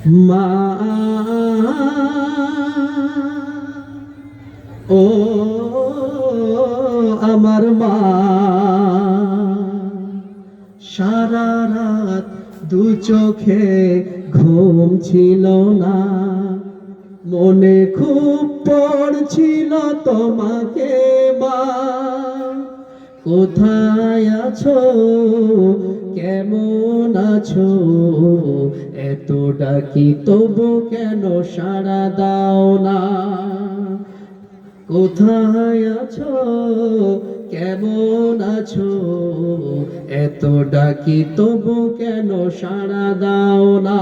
মা, ও আমার মা, সারা রাত দু চোখে ঘুম ছিল না, মনে খুব পড়ছিল তোমাকে মা। কোথায় আছো, কেমন আছো, এত ডাকি তবু কেন সাড়া দাও না। কোথায় আছো, কেমন আছো, এত ডাকি তবু কেন সাড়া দাও না।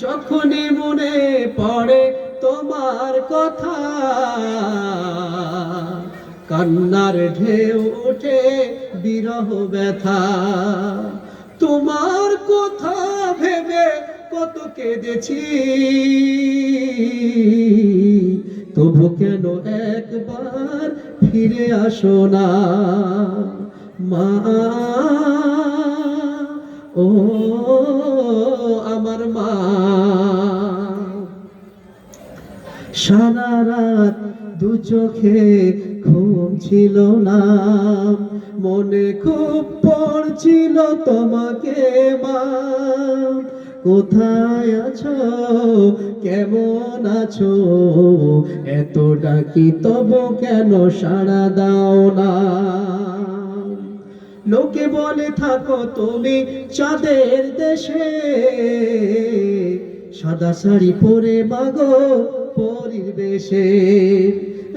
যখনই মনে পড়ে তোমার কথা, কান্নার ঢেউ ওঠে বিরহ ব্যথা। তোমার কথা ভেবে কত কেঁদেছি, তবু কেন একবার ফিরে আসো না মা। ও আমার মা, সারা রাত দু চোখে ঘুম ছিল না, মনে খুব পড়ছিল তোমাকে মা। কোথায় আছো, কেমন আছো, এত ডাকি তবু কেন সাড়া দাও না। লোকে বলে থাকো তুমি চাঁদের দেশে, সাদা শাড়ি পরে মাগো পরীর বেশে।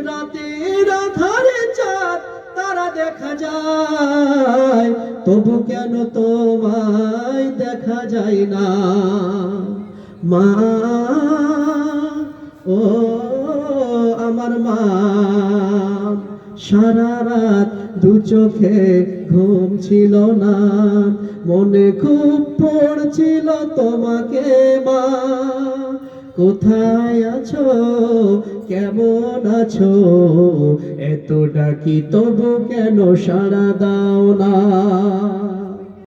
রাতের আধারে চাঁদ তারা দেখা যায়, তবু কেন তোমায় দেখা যায় না মা। ও আমার মা, সারা রাত দু চোখে ঘুম ছিল না, মনে খুব পড়ছিল তোমাকে মা। কোথায় আছো, কেমন আছো, এত ডাকি তবু কেন সাড়া দাও না।